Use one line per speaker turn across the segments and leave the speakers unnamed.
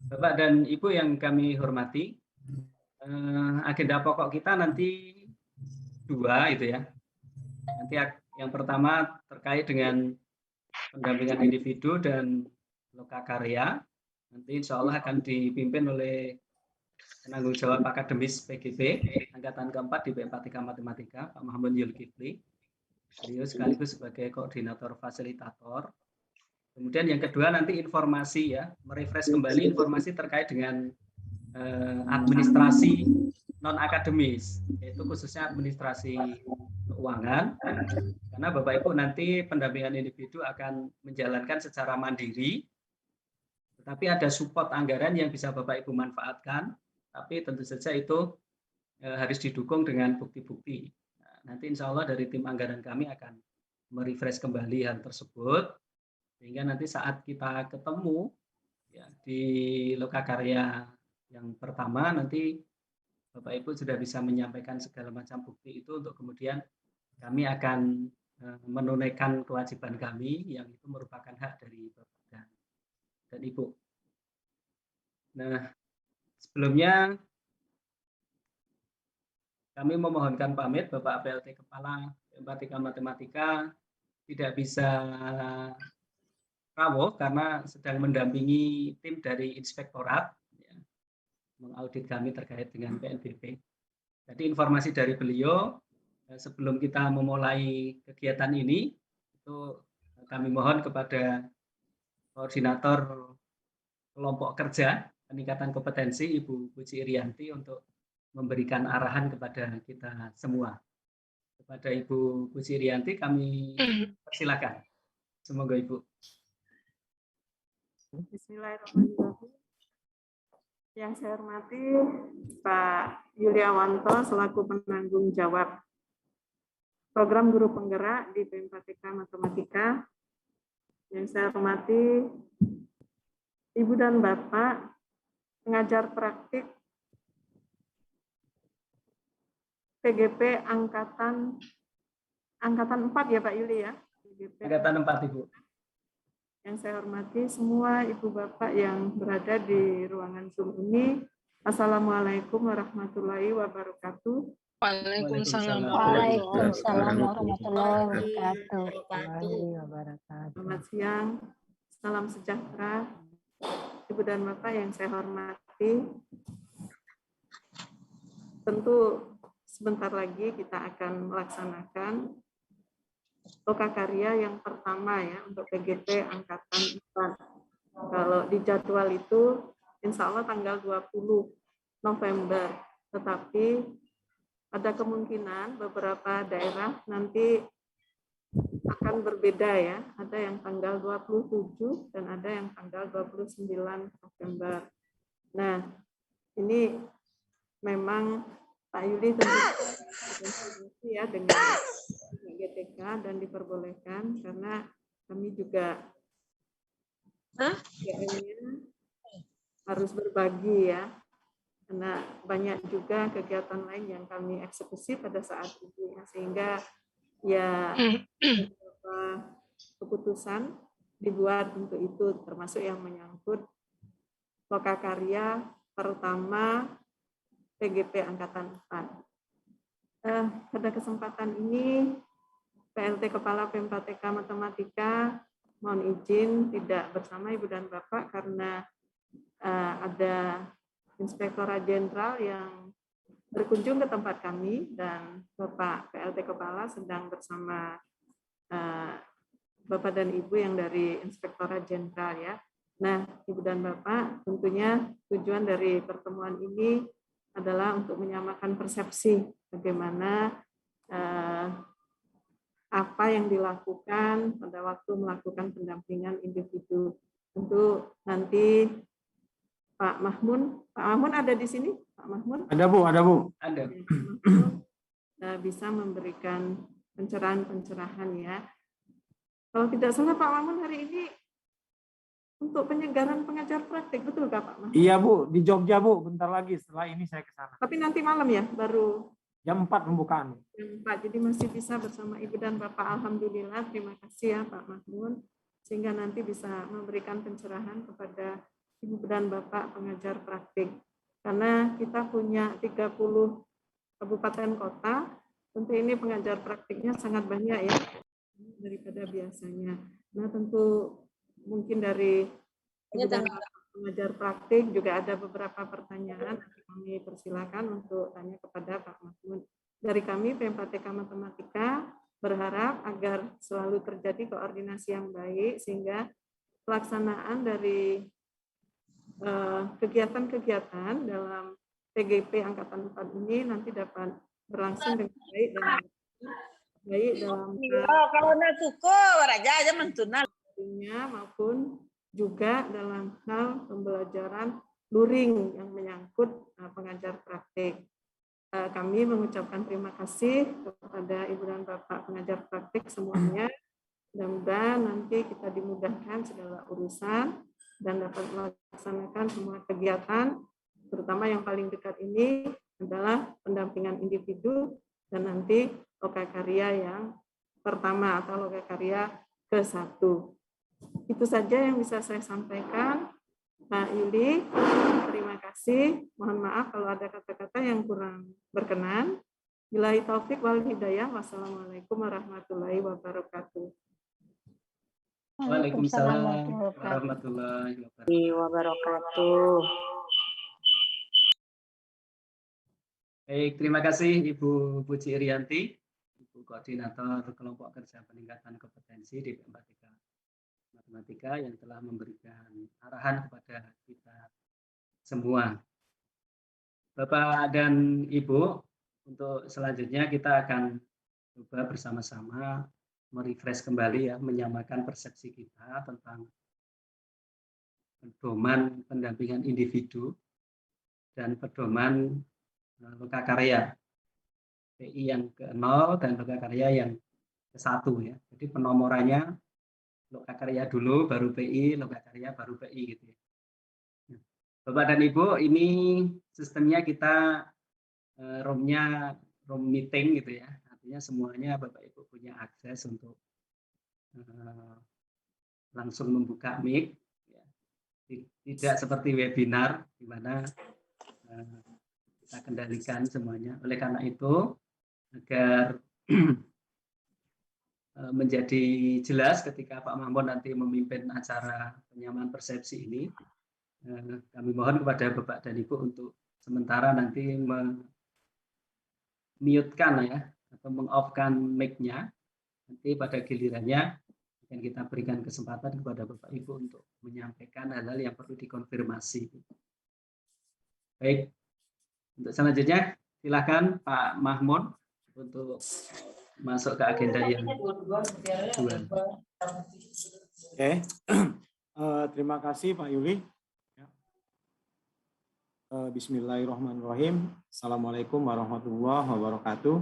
Bapak dan Ibu yang kami hormati, agenda pokok kita nanti 2 itu ya. Nanti yang pertama terkait dengan pendampingan individu dan lokakarya. Nanti insya Allah akan dipimpin oleh penanggung jawab akademis PGP angkatan keempat di BM4 Matematika, Pak Muhammad Yulkifli. Beliau sekaligus sebagai koordinator fasilitator. Kemudian yang kedua nanti informasi ya, merefresh kembali informasi terkait dengan administrasi non akademis, yaitu khususnya administrasi keuangan. Karena Bapak Ibu nanti pendampingan individu akan menjalankan secara mandiri, tetapi ada support anggaran yang bisa Bapak Ibu manfaatkan, tapi tentu saja itu harus didukung dengan bukti-bukti. Nah, nanti insya Allah dari tim anggaran kami akan merefresh kembali hal tersebut, sehingga nanti saat kita ketemu ya, di lokakarya yang pertama, nanti Bapak Ibu sudah bisa menyampaikan segala macam bukti itu untuk kemudian kami akan menunaikan kewajiban kami yang itu merupakan hak dari Bapak dan Ibu. Nah, sebelumnya kami memohonkan pamit Bapak PLT Kepala BM4 Matematika tidak bisa rawuh karena sedang mendampingi tim dari inspektorat ya, mengaudit kami terkait dengan PNBP. Jadi informasi dari beliau sebelum kita memulai kegiatan ini itu kami mohon kepada koordinator kelompok kerja peningkatan kompetensi Ibu Puji Irianti untuk memberikan arahan kepada kita semua. Kepada Ibu Puji Irianti kami persilakan. Semoga Ibu.
Bismillahirrahmanirrahim. Yang saya hormati Pak Yuliawanto selaku penanggung jawab program guru penggerak di BM4 Matematika. Yang saya hormati Ibu dan Bapak pengajar praktik PGP angkatan 4 ya Pak Yuli ya. PGP
angkatan 4 Ibu.
Yang saya hormati semua Ibu Bapak yang berada di ruangan Zoom ini. Assalamualaikum warahmatullahi wabarakatuh.
Waalaikumsalam.
Waalaikumsalam warahmatullahi wabarakatuh.
Selamat siang, salam sejahtera. Ibu dan Bapak yang saya hormati, tentu sebentar lagi kita akan melaksanakan lokakarya yang pertama ya untuk PGP angkatan 4. Kalau di jadwal itu insya Allah tanggal 20 November, tetapi ada kemungkinan beberapa daerah nanti akan berbeda ya, ada yang tanggal 27 dan ada yang tanggal 29 November. Nah, ini memang Pak Yuli tentu ya dengan GTK dan diperbolehkan karena kami juga harus berbagi ya, karena banyak juga kegiatan lain yang kami eksekusi pada saat itu ya, sehingga ya beberapa keputusan dibuat untuk itu, termasuk yang menyangkut lokakarya pertama PGP angkatan 4. Pada kesempatan ini PLT Kepala BM4 Matematika mohon izin tidak bersama Ibu dan Bapak karena ada Inspektorat Jenderal yang berkunjung ke tempat kami dan Bapak PLT Kepala sedang bersama Bapak dan Ibu yang dari Inspektorat Jenderal ya. Nah, Ibu dan Bapak, tentunya tujuan dari pertemuan ini adalah untuk menyamakan persepsi bagaimana apa yang dilakukan pada waktu melakukan pendampingan individu. Tentu nanti Pak Mahmun ada di sini? Pak Mahmun?
Ada Bu, ada Bu.
Ada.
Bisa memberikan pencerahan-pencerahan ya. Kalau tidak salah Pak Mahmun hari ini untuk penyegaran pengajar praktik, betul Kak Pak Mahmun?
Iya Bu, di Jogja Bu, bentar lagi setelah ini saya ke sana.
Tapi nanti malam ya, baru
jam 4 pembukaan.
Jam 4, jadi masih bisa bersama Ibu dan Bapak. Alhamdulillah, terima kasih ya Pak Mahmun, sehingga nanti bisa memberikan pencerahan kepada Ibu dan Bapak pengajar praktik. Karena kita punya 30 kabupaten kota, tentu ini pengajar praktiknya sangat banyak ya daripada biasanya. Nah, tentu mungkin dari Ibu dan Bapak pengajar praktik juga ada beberapa pertanyaan. Kami persilakan untuk tanya kepada Pak Mahmud. Dari kami PMPTK Matematika berharap agar selalu terjadi koordinasi yang baik sehingga pelaksanaan dari kegiatan-kegiatan dalam PGP Angkatan 4 ini nanti dapat berlangsung dengan baik dan dalam maupun juga dalam hal pembelajaran luring yang menyangkut pengajar praktik. Kami mengucapkan terima kasih kepada Ibu dan Bapak pengajar praktik semuanya. Mudah-mudahan nanti kita dimudahkan segala urusan dan dapat melaksanakan semua kegiatan, terutama yang paling dekat ini adalah pendampingan individu dan nanti lokakarya yang pertama atau lokakarya ke-1. Itu saja yang bisa saya sampaikan. Pak Yuli, terima kasih. Mohon maaf kalau ada kata-kata yang kurang berkenan. Billahi taufik wal hidayah. Wassalamualaikum warahmatullahi wabarakatuh.
Waalaikumsalam warahmatullahi
wabarakatuh.
Baik, terima kasih Ibu Puji Irianti, Ibu Koordinator Kelompok Kerja Peningkatan Kompetensi di PMPTK Matematika yang telah memberikan arahan kepada kita semua. Bapak dan Ibu, untuk selanjutnya kita akan coba bersama-sama merefresh kembali ya, menyamakan persepsi kita tentang pedoman pendampingan individu dan pedoman lokakarya PI yang ke-0 dan lokakarya yang ke-1 ya. Jadi penomorannya lokakarya dulu baru PI, lokakarya baru PI gitu ya. Bapak dan Ibu, ini sistemnya kita room meeting gitu ya. Artinya semuanya Bapak Ibu punya akses untuk langsung membuka mic, ya. Tidak seperti webinar di mana kita kendalikan semuanya. Oleh karena itu, agar menjadi jelas ketika Pak Mahmud nanti memimpin acara penyamaan persepsi ini, kami mohon kepada Bapak dan Ibu untuk sementara nanti mute-kan ya, atau meng-off-kan mic-nya. Nanti pada gilirannya akan kita berikan kesempatan kepada Bapak Ibu untuk menyampaikan hal-hal yang perlu dikonfirmasi. Baik, untuk selanjutnya silakan Pak Mahmud untuk masuk ke agenda yang kedua.
Oke, terima kasih Pak Yuli. Bismillahirrahmanirrahim. Assalamualaikum warahmatullahi wabarakatuh.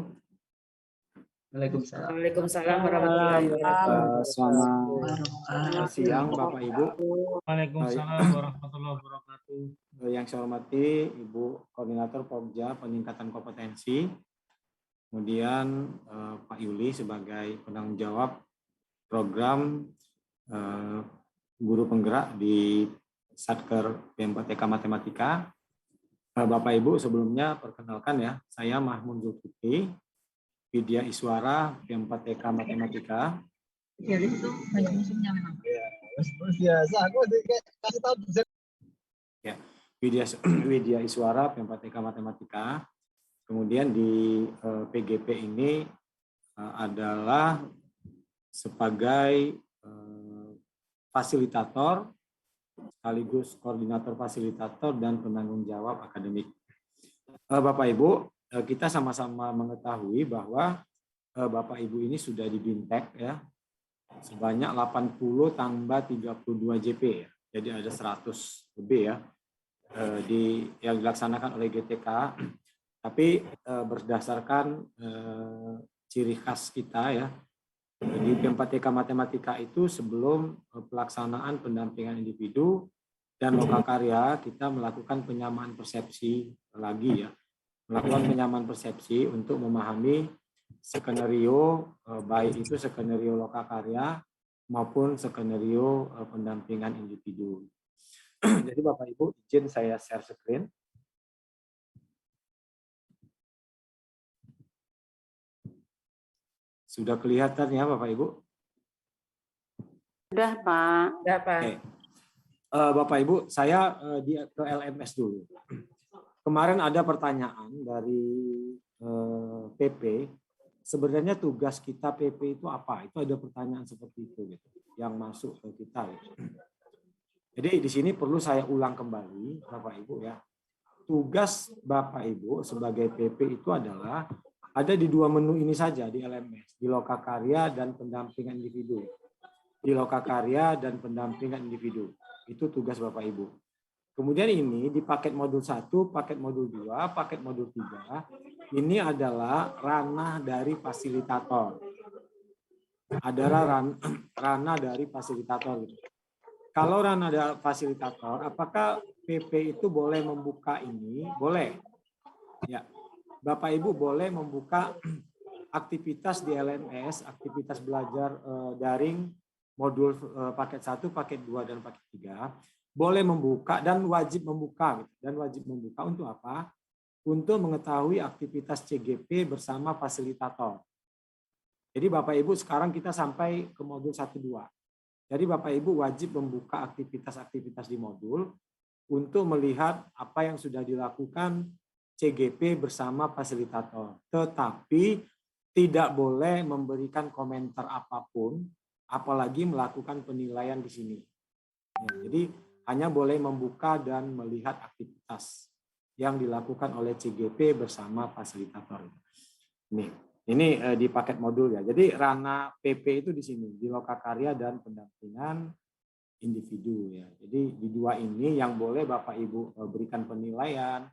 Waalaikumsalam.
Waalaikumsalam warahmatullahi wabarakatuh.
Selamat siang Bapak Ibu.
Waalaikumsalam warahmatullahi wabarakatuh.
Yang saya hormati Ibu Koordinator Pokja Peningkatan Kompetensi, kemudian Pak Yuli sebagai penanggung jawab program guru penggerak di Satker PMPTK Matematika. Bapak Ibu, sebelumnya perkenalkan ya, saya Mahmud Zulkifli, Widya Iswara PMPTK Matematika. Ya, Widya Iswara PMPTK Matematika. Kemudian di PGP ini adalah sebagai fasilitator sekaligus koordinator fasilitator dan penanggung jawab akademik. Bapak Ibu, kita sama-sama mengetahui bahwa Bapak Ibu ini sudah di BIMTEK ya, sebanyak 80 tambah 32 JP ya. Jadi ada 100 lebih ya yang dilaksanakan oleh GTK. Tapi berdasarkan ciri khas kita ya, di PMPTK Matematika itu sebelum pelaksanaan pendampingan individu dan lokakarya, kita melakukan penyamaan persepsi lagi ya. Melakukan penyamaan persepsi untuk memahami skenario, baik itu skenario lokakarya maupun skenario pendampingan individu. Jadi Bapak Ibu izin saya share screen. Sudah kelihatan ya Bapak Ibu?
Sudah, Pak.
Ya, Pak.
Oke. Bapak Ibu, saya ke LMS dulu. Kemarin ada pertanyaan dari PP. Sebenarnya tugas kita PP itu apa? Itu ada pertanyaan seperti itu gitu, yang masuk ke kita. Gitu. Jadi di sini perlu saya ulang kembali, Bapak Ibu ya. Tugas Bapak Ibu sebagai PP itu adalah ada di dua menu ini saja di LMS, di Lokakarya dan pendampingan individu. Di Lokakarya dan pendampingan individu. Itu tugas Bapak Ibu. Kemudian ini di paket modul 1, paket modul 2, paket modul 3, ini adalah ranah dari fasilitator. Adalah ranah dari fasilitator. Gitu. Kalau ranah dari fasilitator, apakah PP itu boleh membuka ini? Boleh. Ya, Bapak Ibu boleh membuka aktivitas di LMS, aktivitas belajar daring, modul paket 1, paket 2, dan paket 3. Boleh membuka dan wajib membuka. Gitu. Dan wajib membuka untuk apa? Untuk mengetahui aktivitas CGP bersama fasilitator. Jadi Bapak Ibu sekarang kita sampai ke modul 1, 2. Jadi Bapak Ibu wajib membuka aktivitas-aktivitas di modul untuk melihat apa yang sudah dilakukan CGP bersama fasilitator. Tetapi tidak boleh memberikan komentar apapun, apalagi melakukan penilaian di sini. Ya, jadi hanya boleh membuka dan melihat aktivitas yang dilakukan oleh CGP bersama fasilitator. Ini di paket modul ya. Jadi ranah PP itu di sini, di Lokakarya dan pendampingan individu ya. Jadi di dua ini yang boleh Bapak Ibu berikan penilaian,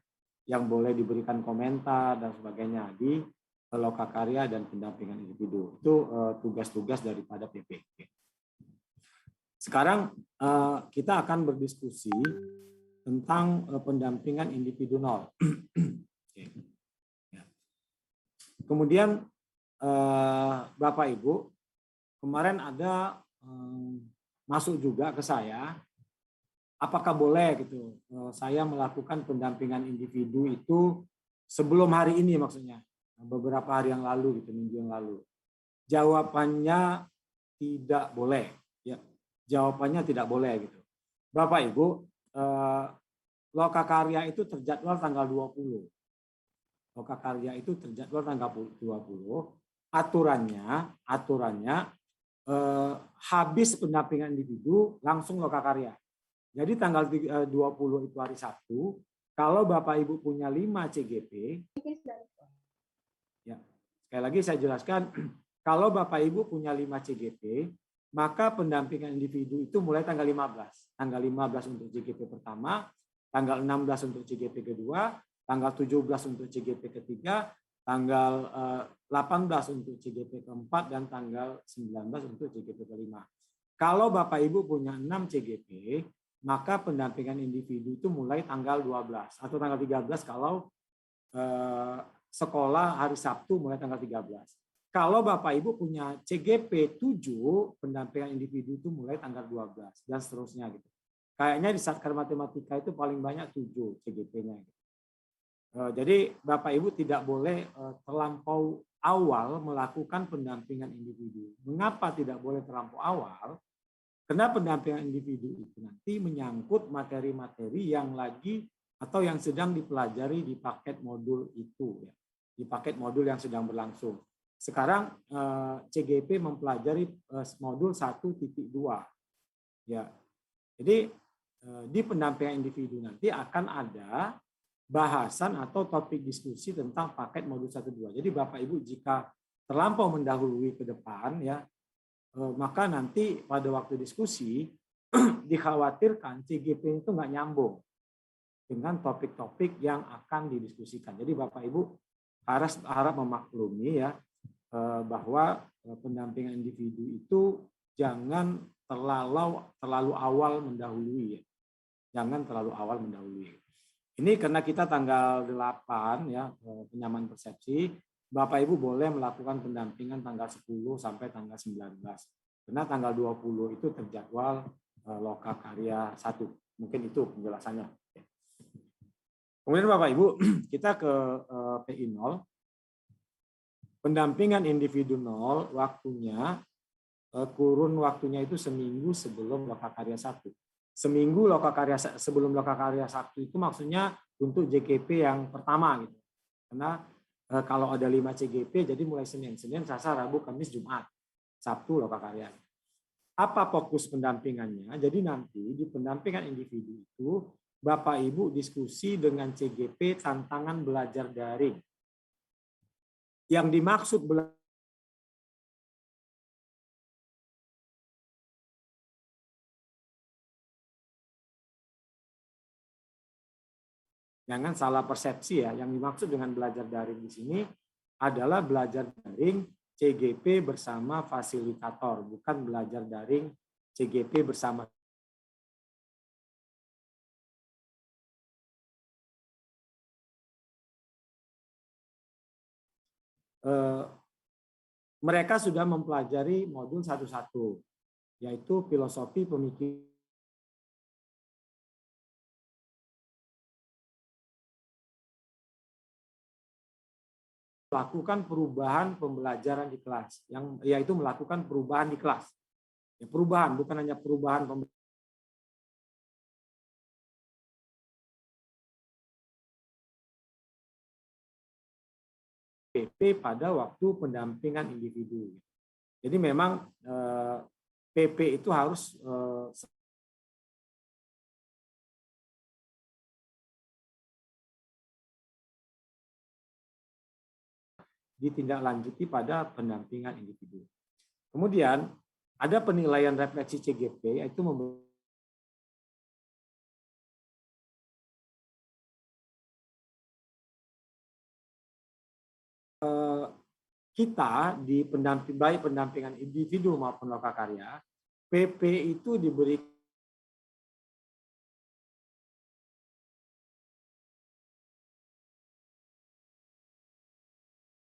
yang boleh diberikan komentar dan sebagainya di Lokakarya dan pendampingan individu. Itu tugas-tugas daripada PP. Sekarang kita akan berdiskusi tentang pendampingan individu 0. Kemudian Bapak Ibu, kemarin ada masuk juga ke saya, apakah boleh gitu saya melakukan pendampingan individu itu sebelum hari ini maksudnya, beberapa hari yang lalu gitu, minggu yang lalu. Jawabannya tidak boleh. Ya. Jawabannya tidak boleh gitu. Bapak Ibu, Lokakarya itu terjadwal tanggal 20. Lokakarya itu terjadwal tanggal 20. Aturannya habis pendampingan individu langsung Lokakarya. Jadi tanggal 20 itu hari Sabtu. Kalau Bapak Ibu punya 5 CGP, ya, sekali lagi saya jelaskan, kalau Bapak Ibu punya 5 CGP, maka pendampingan individu itu mulai tanggal 15. Tanggal 15 untuk CGP pertama, tanggal 16 untuk CGP kedua, tanggal 17 untuk CGP ketiga, tanggal 18 untuk CGP keempat, dan tanggal 19 untuk CGP kelima. Kalau Bapak Ibu punya 6 CGP, maka pendampingan individu itu mulai tanggal 12 atau tanggal 13 kalau sekolah hari Sabtu mulai tanggal 13. Kalau Bapak Ibu punya CGP 7, pendampingan individu itu mulai tanggal 12 dan seterusnya gitu. Kayaknya di Satker Matematika itu paling banyak 7 CGP-nya. Gitu. Jadi Bapak Ibu tidak boleh terlampau awal melakukan pendampingan individu. Mengapa tidak boleh terlampau awal? Karena pendampingan individu itu nanti menyangkut materi-materi yang lagi atau yang sedang dipelajari di paket modul itu, ya. Di paket modul yang sedang berlangsung. Sekarang CGP mempelajari modul 1.2. Ya. Jadi di pendampingan individu nanti akan ada bahasan atau topik diskusi tentang paket modul 1.2. Jadi Bapak Ibu jika terlampau mendahului ke depan ya, maka nanti pada waktu diskusi dikhawatirkan CGP itu nggak nyambung dengan topik-topik yang akan didiskusikan. Jadi Bapak Ibu harap memaklumi ya, bahwa pendampingan individu itu jangan terlalu awal mendahului ya. Jangan terlalu awal mendahului. Ini karena kita tanggal 8 ya, penyamaan persepsi, Bapak Ibu boleh melakukan pendampingan tanggal 10 sampai tanggal 19. Karena tanggal 20 itu terjadwal Lokakarya 1 Mungkin itu penjelasannya. Kemudian Bapak Ibu, kita ke PI 0. Pendampingan individu 0, waktunya, kurun waktunya itu seminggu sebelum lokakarya 1. Seminggu sebelum lokakarya 1 itu maksudnya untuk JKP yang pertama gitu. Karena kalau ada 5 CGP, jadi mulai Senin, Selasa, Rabu, Kamis, Jumat, Sabtu lokakarya. Apa fokus pendampingannya? Jadi nanti di pendampingan individu itu Bapak Ibu diskusi dengan CGP tantangan belajar daring. Yang dimaksud jangan salah persepsi ya, yang dimaksud dengan belajar daring di sini adalah belajar daring CGP bersama fasilitator, bukan belajar daring CGP bersama. Mereka sudah mempelajari modul 1.1, yaitu filosofi pemikiran. Melakukan perubahan pembelajaran di kelas, yaitu melakukan perubahan di kelas. Ya, perubahan, bukan hanya perubahan PP pada waktu pendampingan individu. Jadi memang PP itu harus ditindaklanjuti pada pendampingan individu. Kemudian ada penilaian refleksi CGP, yaitu kita di baik pendampingan individu maupun lokakarya, PP itu diberi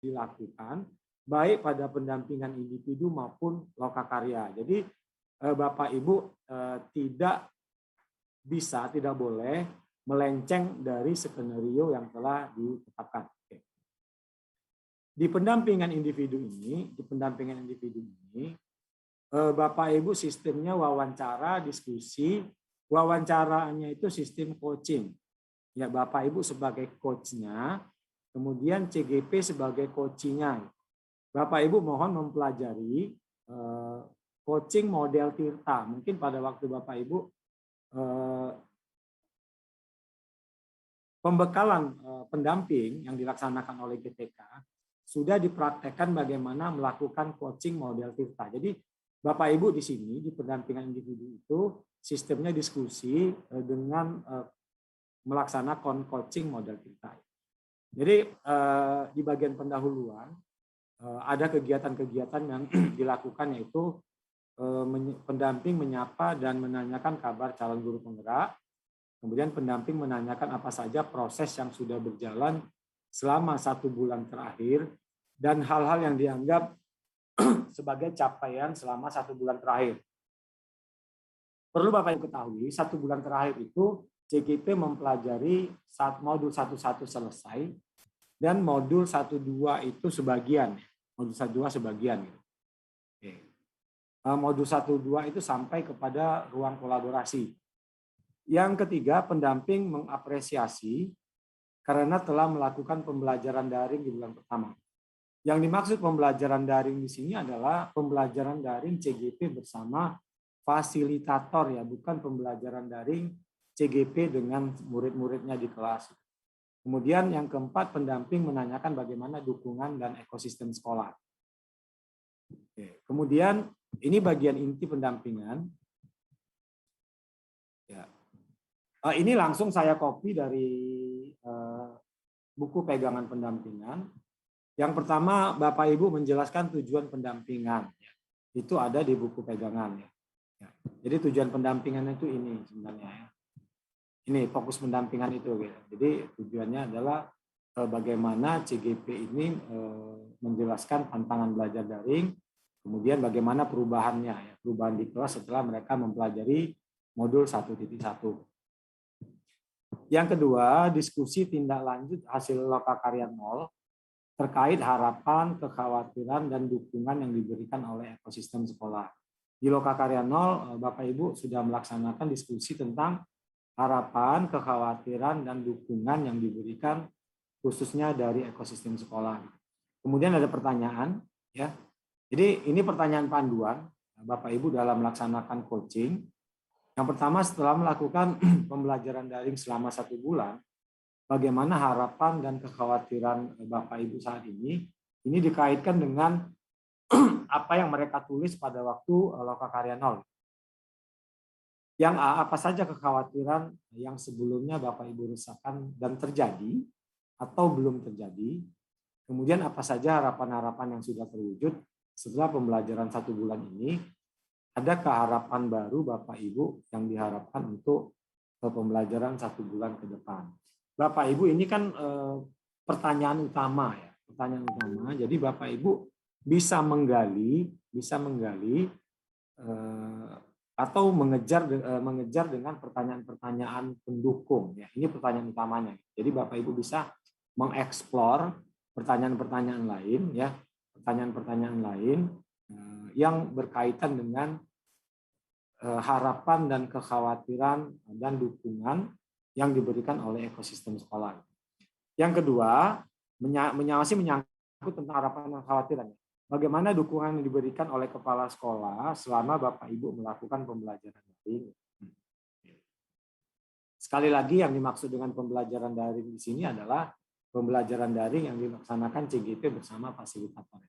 dilakukan baik pada pendampingan individu maupun lokakarya. Jadi Bapak Ibu tidak boleh melenceng dari skenario yang telah ditetapkan. Di pendampingan individu ini, Bapak Ibu sistemnya wawancara, diskusi. Wawancaranya itu sistem coaching. Ya, Bapak Ibu sebagai coachnya, kemudian CGP sebagai coachingnya. Bapak Ibu mohon mempelajari coaching model Tirta. Mungkin pada waktu Bapak Ibu pembekalan pendamping yang dilaksanakan oleh GTK sudah dipraktekkan bagaimana melakukan coaching model Tirta. Jadi Bapak Ibu di sini di pendampingan individu itu sistemnya diskusi dengan melaksanakan coaching model Tirta. Jadi di bagian pendahuluan ada kegiatan-kegiatan yang dilakukan, yaitu pendamping menyapa dan menanyakan kabar calon guru penggerak. Kemudian pendamping menanyakan apa saja proses yang sudah berjalan selama 1 bulan terakhir dan hal-hal yang dianggap sebagai capaian selama 1 bulan terakhir. Perlu Bapak Ibu ketahui, 1 bulan terakhir itu CGP mempelajari modul 1.1 selesai dan modul 1.2 itu sebagian. Modul 1.2 sebagian. Oke. Modul 1.2 itu sampai kepada ruang kolaborasi. Yang ketiga, pendamping mengapresiasi karena telah melakukan pembelajaran daring di bulan pertama. Yang dimaksud pembelajaran daring di sini adalah pembelajaran daring CGP bersama fasilitator, ya, bukan pembelajaran daring CGP dengan murid-muridnya di kelas. Kemudian yang keempat, pendamping menanyakan bagaimana dukungan dan ekosistem sekolah. Oke. Kemudian ini bagian inti pendampingan. Ya. Ini langsung saya copy dari buku pegangan pendampingan. Yang pertama, Bapak Ibu menjelaskan tujuan pendampingan. Itu ada di buku pegangan. Ya. Jadi tujuan pendampingan itu ini sebenarnya. Ya. Ini fokus pendampingan itu. Ya. Jadi tujuannya adalah bagaimana CGP ini menjelaskan tantangan belajar daring, kemudian bagaimana perubahannya, ya, perubahan di kelas setelah mereka mempelajari modul 1.1. Yang kedua, diskusi tindak lanjut hasil lokakarya 0 terkait harapan, kekhawatiran, dan dukungan yang diberikan oleh ekosistem sekolah. Di lokakarya 0, Bapak Ibu sudah melaksanakan diskusi tentang harapan, kekhawatiran, dan dukungan yang diberikan khususnya dari ekosistem sekolah. Kemudian ada pertanyaan, ya. Jadi ini pertanyaan panduan Bapak Ibu dalam melaksanakan coaching. Yang pertama, setelah melakukan pembelajaran daring selama 1 bulan, bagaimana harapan dan kekhawatiran Bapak Ibu saat ini dikaitkan dengan apa yang mereka tulis pada waktu lokakarya 0. Yang apa saja kekhawatiran yang sebelumnya Bapak Ibu rasakan dan terjadi atau belum terjadi. Kemudian apa saja harapan-harapan yang sudah terwujud setelah pembelajaran 1 bulan ini. Adakah harapan baru Bapak Ibu yang diharapkan untuk pembelajaran 1 bulan ke depan? Bapak Ibu, ini kan pertanyaan utama ya, pertanyaan utama. Jadi Bapak Ibu bisa menggali atau mengejar dengan pertanyaan-pertanyaan pendukung ya. Ini pertanyaan utamanya. Jadi Bapak Ibu bisa mengeksplor pertanyaan-pertanyaan lain ya, pertanyaan-pertanyaan lain yang berkaitan dengan harapan dan kekhawatiran dan dukungan yang diberikan oleh ekosistem sekolah. Yang kedua, menyangkut tentang harapan dan kekhawatiran. Bagaimana dukungan yang diberikan oleh kepala sekolah selama Bapak Ibu melakukan pembelajaran daring. Sekali lagi, yang dimaksud dengan pembelajaran daring di sini adalah pembelajaran daring yang dilaksanakan CGP bersama fasilitator.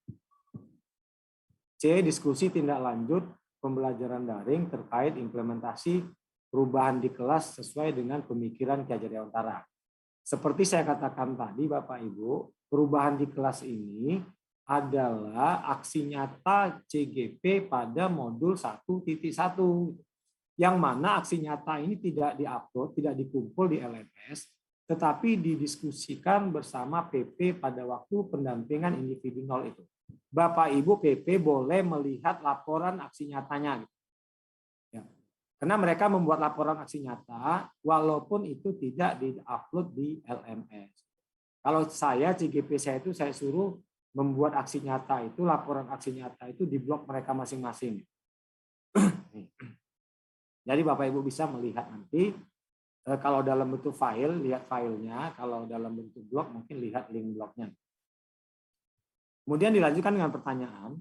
C. Diskusi tindak lanjut pembelajaran daring terkait implementasi perubahan di kelas sesuai dengan pemikiran Ki Hajar Dewantara. Seperti saya katakan tadi, Bapak Ibu, perubahan di kelas ini adalah aksi nyata CGP pada modul 1.1, yang mana aksi nyata ini tidak diupload, tidak dikumpul di LMS, tetapi didiskusikan bersama PP pada waktu pendampingan individu 0 itu. Bapak Ibu PP boleh melihat laporan aksi nyatanya. Ya. Karena mereka membuat laporan aksi nyata, walaupun itu tidak di-upload di LMS. Kalau saya, CGP saya itu saya suruh membuat aksi nyata itu, laporan aksi nyata itu di blog mereka masing-masing. Jadi Bapak Ibu bisa melihat nanti, kalau dalam bentuk file, lihat filenya, kalau dalam bentuk blog mungkin lihat link blognya. Kemudian dilanjutkan dengan pertanyaan,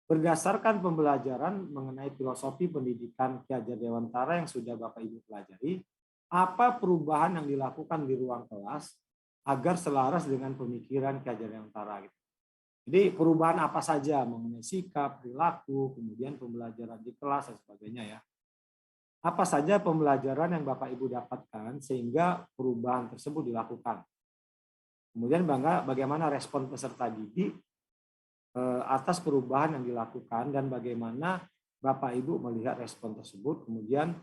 berdasarkan pembelajaran mengenai filosofi pendidikan Ki Hajar Dewantara yang sudah Bapak Ibu pelajari, apa perubahan yang dilakukan di ruang kelas agar selaras dengan pemikiran Ki Hajar Dewantara? Jadi perubahan apa saja mengenai sikap, perilaku, kemudian pembelajaran di kelas dan sebagainya ya. Apa saja pembelajaran yang Bapak Ibu dapatkan sehingga perubahan tersebut dilakukan? Kemudian bagaimana respon peserta didik atas perubahan yang dilakukan dan bagaimana Bapak Ibu melihat respon tersebut, kemudian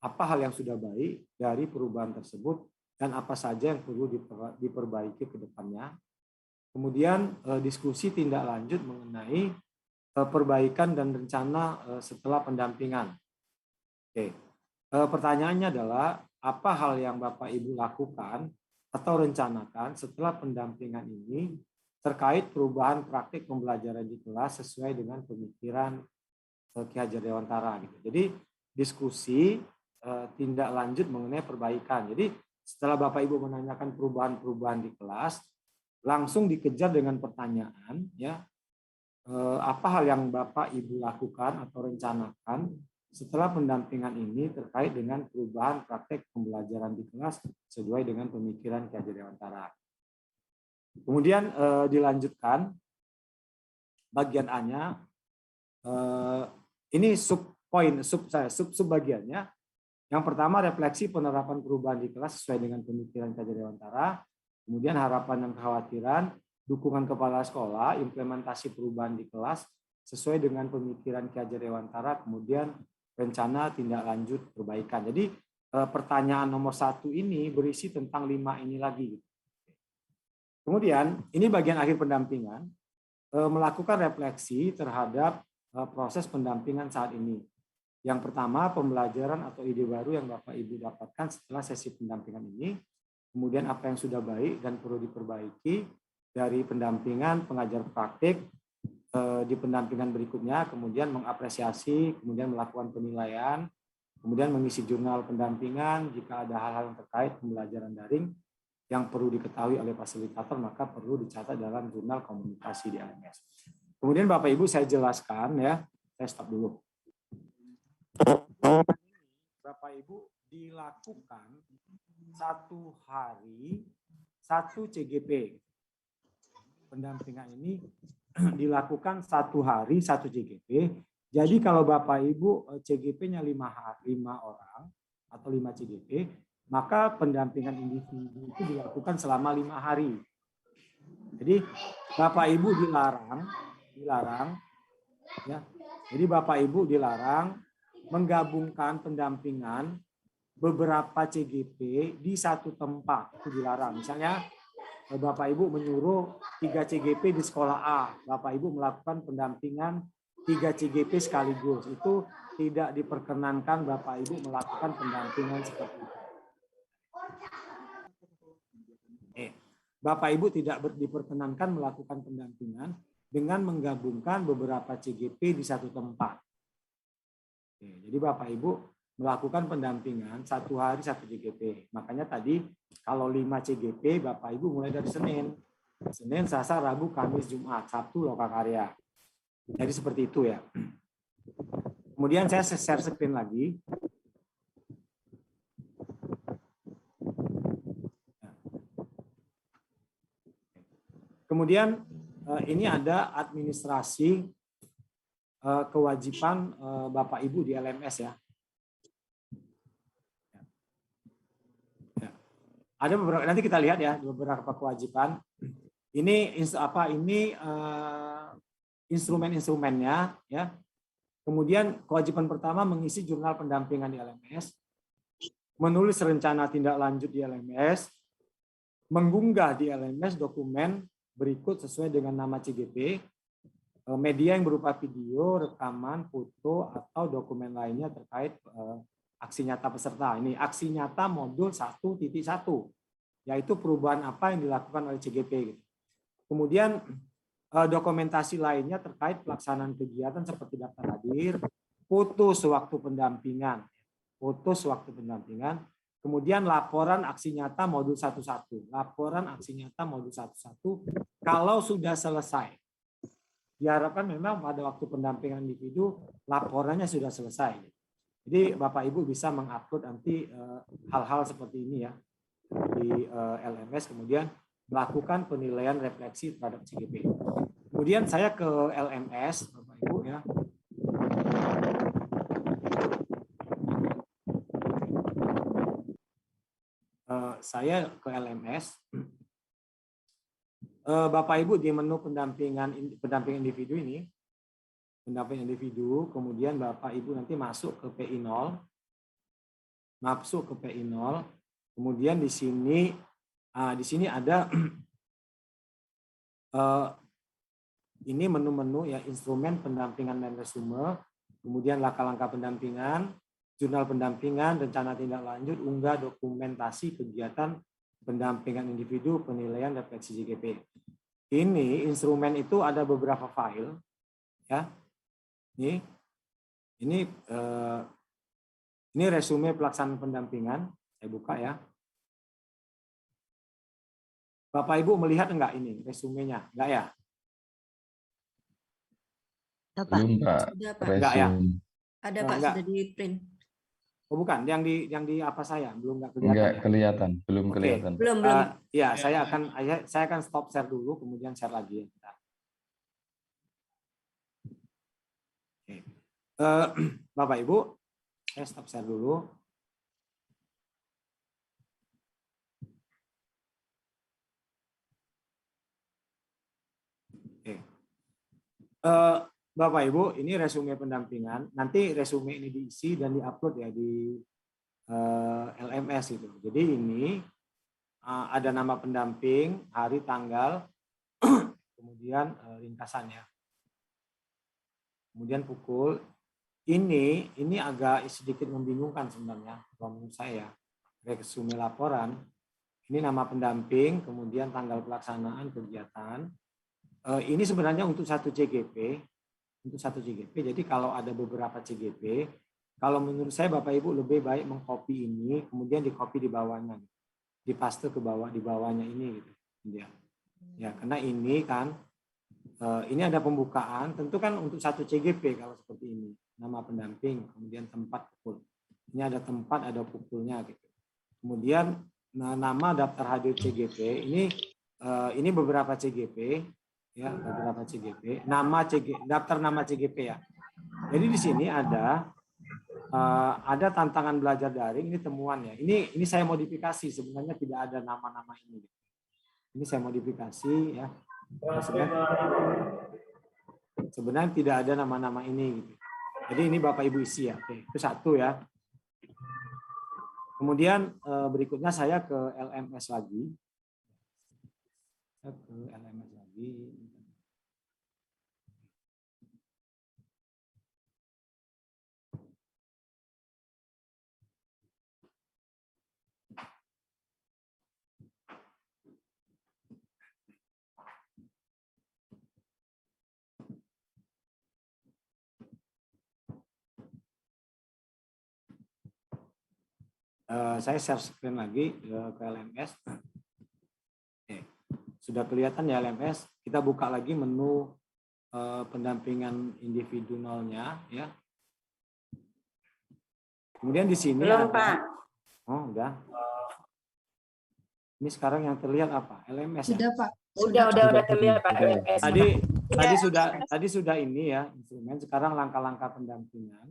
apa hal yang sudah baik dari perubahan tersebut dan apa saja yang perlu diperbaiki ke depannya. Kemudian diskusi tindak lanjut mengenai perbaikan dan rencana setelah pendampingan. Oke. Pertanyaannya adalah apa hal yang Bapak Ibu lakukan atau rencanakan setelah pendampingan ini terkait perubahan praktik pembelajaran di kelas sesuai dengan pemikiran Ki Hajar Dewantara. Jadi diskusi tindak lanjut mengenai perbaikan. Jadi setelah Bapak Ibu menanyakan perubahan-perubahan di kelas, langsung dikejar dengan pertanyaan, ya apa hal yang Bapak Ibu lakukan atau rencanakan setelah pendampingan ini terkait dengan perubahan praktik pembelajaran di kelas sesuai dengan pemikiran Ki Hajar Dewantara. Kemudian dilanjutkan bagian A-nya, ini sub-bagiannya. Yang pertama, refleksi penerapan perubahan di kelas sesuai dengan pemikiran Ki Hajar Dewantara. Kemudian harapan dan kekhawatiran, dukungan kepala sekolah, implementasi perubahan di kelas sesuai dengan pemikiran Ki Hajar Dewantara. Kemudian rencana tindak lanjut perbaikan. Jadi pertanyaan nomor 1 ini berisi tentang 5 ini lagi. Kemudian ini bagian akhir pendampingan, melakukan refleksi terhadap proses pendampingan saat ini. Yang pertama, pembelajaran atau ide baru yang Bapak Ibu dapatkan setelah sesi pendampingan ini. Kemudian apa yang sudah baik dan perlu diperbaiki dari pendampingan pengajar praktik di pendampingan berikutnya, kemudian mengapresiasi, kemudian melakukan penilaian, kemudian mengisi jurnal pendampingan. Jika ada hal-hal yang terkait pembelajaran daring yang perlu diketahui oleh fasilitator, maka perlu dicatat dalam jurnal komunikasi di LMS. Kemudian Bapak Ibu saya jelaskan ya, saya stop dulu. Bapak Ibu dilakukan 1 hari 1 CGP. Pendampingan ini dilakukan 1 hari 1 CGP. Jadi kalau Bapak Ibu CGP-nya 5 orang atau 5 CGP, maka pendampingan individu itu dilakukan selama 5 hari. Jadi Bapak Ibu dilarang ya. Jadi Bapak Ibu dilarang menggabungkan pendampingan beberapa CGP di satu tempat, itu dilarang. Misalnya Bapak Ibu menyuruh 3 CGP di sekolah A, Bapak Ibu melakukan pendampingan 3 CGP sekaligus, itu tidak diperkenankan Bapak Ibu melakukan pendampingan seperti itu. Bapak Ibu tidak diperkenankan melakukan pendampingan dengan menggabungkan beberapa CGP di satu tempat. Jadi Bapak Ibu melakukan pendampingan 1 hari 1 CGP. Makanya tadi kalau 5 CGP Bapak Ibu mulai dari Senin, Selasa, Rabu, Kamis, Jumat, Sabtu lokakarya. Jadi seperti itu ya. Kemudian saya share screen lagi. Kemudian ini ada administrasi kewajiban Bapak Ibu di LMS ya. Ada beberapa, nanti kita lihat ya beberapa kewajiban. Ini instrumen-instrumennya ya. Kemudian kewajiban pertama mengisi jurnal pendampingan di LMS, menulis rencana tindak lanjut di LMS, mengunggah di LMS dokumen berikut sesuai dengan nama CGP, media yang berupa video, rekaman, foto, atau dokumen lainnya terkait aksi nyata peserta. Ini aksi nyata modul 1.1, yaitu perubahan apa yang dilakukan oleh CGP. Kemudian dokumentasi lainnya terkait pelaksanaan kegiatan seperti daftar hadir, foto sewaktu pendampingan, kemudian laporan aksi nyata modul 1.1, laporan aksi nyata modul 1.1 kalau sudah selesai. Diharapkan memang pada waktu pendampingan individu laporannya sudah selesai. Jadi Bapak Ibu bisa mengupload nanti hal-hal seperti ini ya di LMS, kemudian melakukan penilaian refleksi terhadap CGP. Kemudian saya ke LMS Bapak Ibu ya. Saya ke LMS. Bapak Ibu di menu pendampingan individu ini, pendampingan individu, kemudian Bapak Ibu nanti masuk ke PI 0, kemudian di sini ada ini menu-menu ya, instrumen pendampingan dan resume, kemudian langkah-langkah pendampingan, jurnal pendampingan, rencana tindak lanjut, unggah dokumentasi kegiatan pendampingan individu, penilaian refleksi CGP. Ini instrumen itu ada beberapa file ya. Ini resume pelaksanaan pendampingan, saya buka ya. Bapak Ibu melihat enggak ini resumenya? Enggak ya?
Belum, Pak.
Sudah, Pak.
Enggak ya?
Ada, Pak,
enggak.
sudah di print.
Oh bukan, yang di apa saya belum nggak kelihatan.
Enggak
Ya?
kelihatan, belum
Oke.
kelihatan.
Belum.
Ya, saya akan stop share dulu, kemudian share lagi ya. Oke. Bapak Ibu, saya stop share dulu. Oke. Bapak Ibu, ini resume pendampingan. Nanti resume ini diisi dan diupload ya di LMS itu. Jadi ini ada nama pendamping, hari, tanggal, kemudian ringkasannya. Kemudian pukul. ini agak sedikit membingungkan sebenarnya kalau menurut saya. Resume laporan, ini nama pendamping, kemudian tanggal pelaksanaan kegiatan. Ini sebenarnya untuk satu CGP, Jadi kalau ada beberapa CGP, kalau menurut saya Bapak Ibu lebih baik mengcopy ini, kemudian di copy di bawahnya, dipaste ke bawah di bawahnya ini gitu. Ya, karena ini kan ini ada pembukaan, tentu kan untuk satu CGP kalau seperti ini, nama pendamping, kemudian tempat pukul. Ini ada tempat, ada pukulnya gitu. Kemudian nama daftar hadir CGP ini beberapa CGP ya, beberapa CGP, daftar nama CGP ya. Jadi di sini ada tantangan belajar daring, ini temuan ya. Ini saya modifikasi, sebenarnya tidak ada nama-nama ini. Ini saya modifikasi ya. Sebenarnya tidak ada nama-nama ini gitu. Jadi ini Bapak Ibu isi ya. Oke, itu satu ya. Kemudian berikutnya saya ke LMS lagi. Saya share screen lagi ke LMS. Oke. Sudah kelihatan ya LMS. Kita buka lagi menu pendampingan individu nolnya ya. Kemudian di sini
Belum,
ada,
Pak.
Oh, udah. Ini sekarang yang terlihat apa? LMS ya?
Sudah, Pak.
Udah terlihat Pak.
Tadi sudah ini ya, instrumen. Sekarang langkah-langkah pendampingan.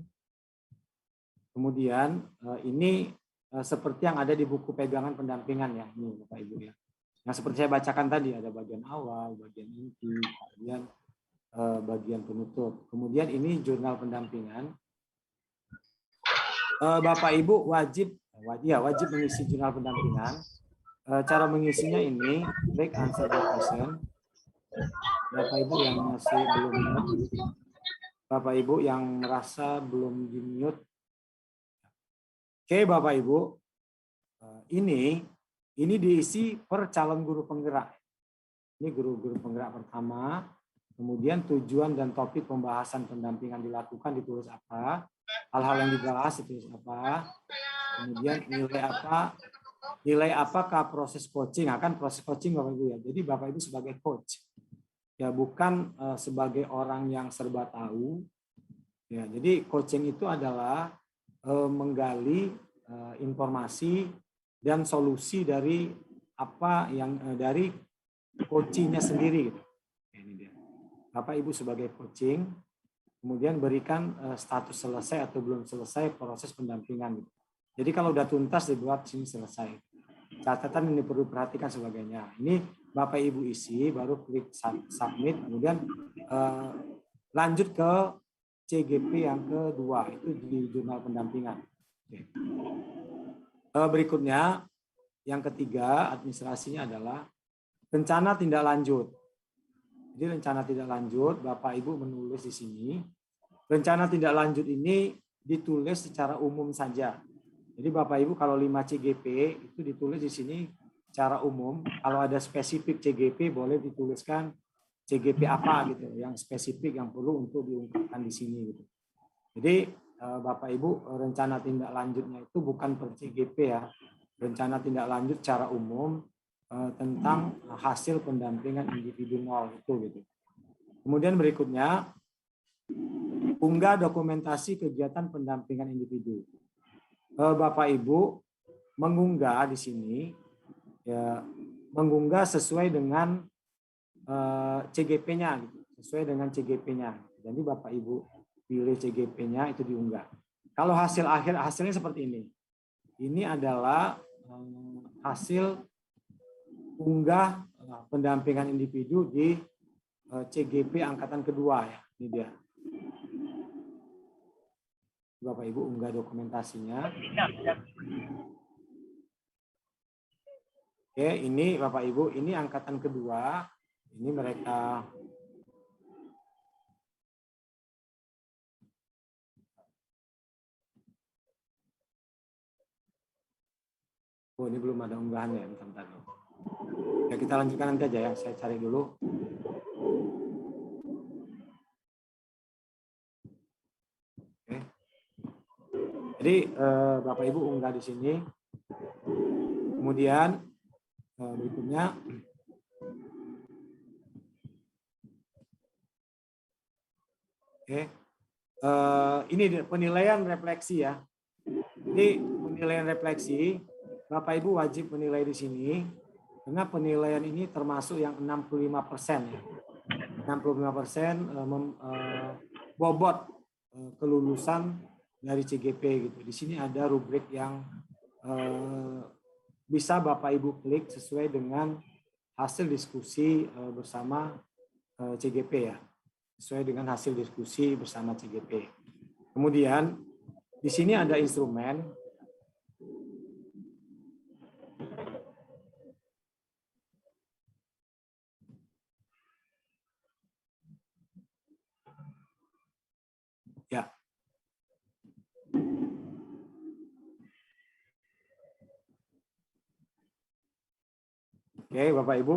Kemudian ini seperti yang ada di buku pegangan pendampingan ya, ini Bapak Ibu ya. Nah, seperti saya bacakan tadi, ada bagian awal, bagian inti, kemudian bagian penutup. Kemudian ini jurnal pendampingan. Bapak Ibu wajib mengisi jurnal pendampingan. Cara mengisinya ini, back answer the question. Bapak Ibu yang masih belum mute, Bapak Ibu yang merasa belum di-mute. Oke, Bapak Ibu, ini diisi per calon guru penggerak. Ini guru-guru penggerak pertama, kemudian tujuan dan topik pembahasan pendampingan dilakukan ditulis apa, hal-hal yang dibahas ditulis apa, kemudian nilai apakah proses coaching, akan proses coaching Bapak Ibu ya. Jadi Bapak Ibu sebagai coach, ya bukan sebagai orang yang serba tahu. Ya, jadi coaching itu adalah menggali informasi dan solusi dari apa yang dari coachingnya sendiri. Ini dia. Bapak Ibu sebagai coaching, kemudian berikan status selesai atau belum selesai proses pendampingan. Jadi kalau udah tuntas dibuat sini selesai. Catatan ini perlu perhatikan sebagainya. Ini Bapak Ibu isi, baru klik submit, kemudian lanjut ke CGP yang kedua, itu di jurnal pendampingan. Oke. Berikutnya, yang ketiga administrasinya adalah rencana tindak lanjut. Jadi rencana tindak lanjut, Bapak Ibu menulis di sini. Rencana tindak lanjut ini ditulis secara umum saja. Jadi Bapak Ibu kalau 5 CGP itu ditulis di sini secara umum. Kalau ada spesifik CGP boleh dituliskan CGP apa gitu, yang spesifik yang perlu untuk diungkapkan di sini gitu. Jadi Bapak Ibu rencana tindak lanjutnya itu bukan per CGP ya. Rencana tindak lanjut secara umum tentang hasil pendampingan individu nol itu gitu. Kemudian berikutnya unggah dokumentasi kegiatan pendampingan individu. Bapak Ibu mengunggah di sini ya, mengunggah sesuai dengan CGP-nya gitu, sesuai dengan CGP-nya. Jadi Bapak Ibu pilih CGP-nya itu diunggah. Kalau hasilnya seperti ini. Ini adalah hasil unggah pendampingan individu di CGP angkatan kedua ya. Ini dia. Bapak Ibu unggah dokumentasinya. Oke, ini Bapak Ibu, ini angkatan kedua. Ini mereka Oh, ini belum ada unggahannya, bentar. Ya, kita lanjutkan nanti aja ya. Saya cari dulu. Oke. Jadi Bapak Ibu unggah di sini. Kemudian berikutnya oke. Ini penilaian refleksi ya. Jadi penilaian refleksi Bapak Ibu wajib menilai di sini karena penilaian ini termasuk yang 65% ya. 65% bobot kelulusan dari CGP gitu. Di sini ada rubrik yang bisa Bapak Ibu klik sesuai dengan hasil diskusi bersama CGP ya. Sesuai dengan hasil diskusi bersama CGP. Kemudian di sini ada instrumen. Ya. Oke, Bapak Ibu.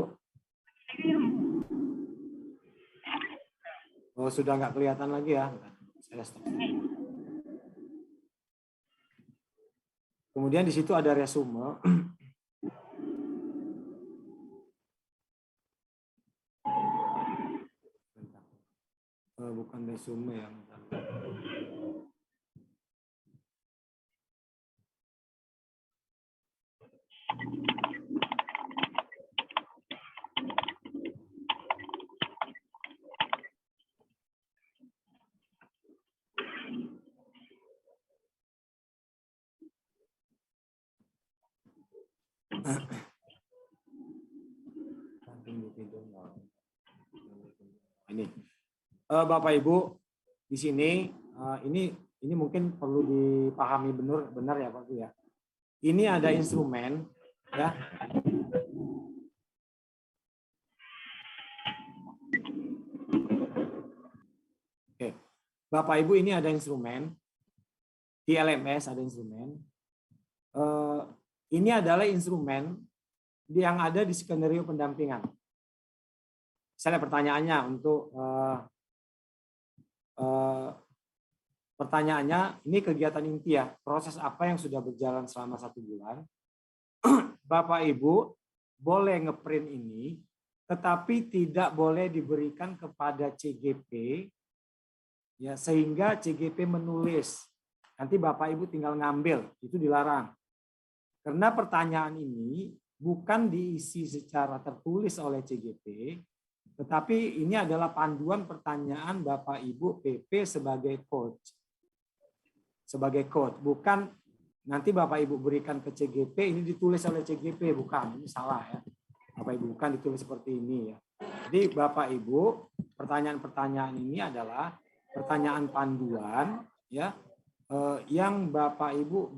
Oh, sudah nggak kelihatan lagi ya. Saya stop. Kemudian di situ ada resume. Bukan resume ya. Ini Bapak Ibu di sini ini mungkin perlu dipahami benar ya Pak ya. Ini ada instrumen ya. Oke. Bapak Ibu ini ada instrumen di LMS ada instrumen. Ini adalah instrumen yang ada di skenario pendampingan. Misalnya pertanyaannya untuk pertanyaannya ini kegiatan inti ya, proses apa yang sudah berjalan selama 1 bulan. Bapak Ibu boleh ngeprint ini, tetapi tidak boleh diberikan kepada CGP ya, sehingga CGP menulis. Nanti Bapak Ibu tinggal ngambil, itu dilarang. Karena pertanyaan ini bukan diisi secara tertulis oleh CGP, tetapi ini adalah panduan pertanyaan Bapak Ibu PP sebagai coach. Sebagai coach, bukan nanti Bapak Ibu berikan ke CGP, ini ditulis oleh CGP, bukan, ini salah ya. Bapak Ibu bukan ditulis seperti ini ya. Jadi Bapak Ibu, pertanyaan-pertanyaan ini adalah pertanyaan panduan ya, yang Bapak Ibu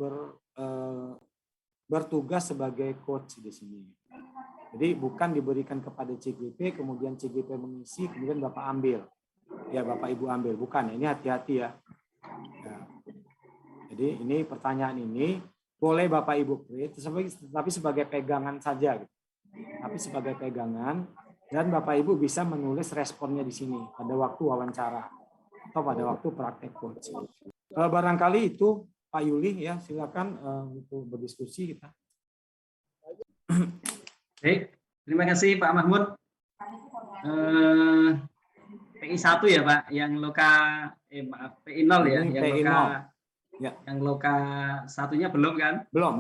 bertugas sebagai coach di sini. Jadi bukan diberikan kepada CGP, kemudian CGP mengisi, kemudian Bapak ambil. Ya Bapak Ibu ambil, bukan. Ini hati-hati ya. Ya. Jadi ini pertanyaan ini boleh Bapak Ibu create, tapi sebagai pegangan saja. Gitu. Tapi sebagai pegangan, dan Bapak Ibu bisa menulis responnya di sini pada waktu wawancara atau pada waktu praktek coach. Barangkali itu Pak Yuli ya, silakan untuk berdiskusi kita.
Baik, terima kasih Pak Mahmud. PI 1 ya Pak, yang loka PI 0 ya,
ini
yang
PI
loka
0. Ya.
Yang loka satunya belum kan?
Belum.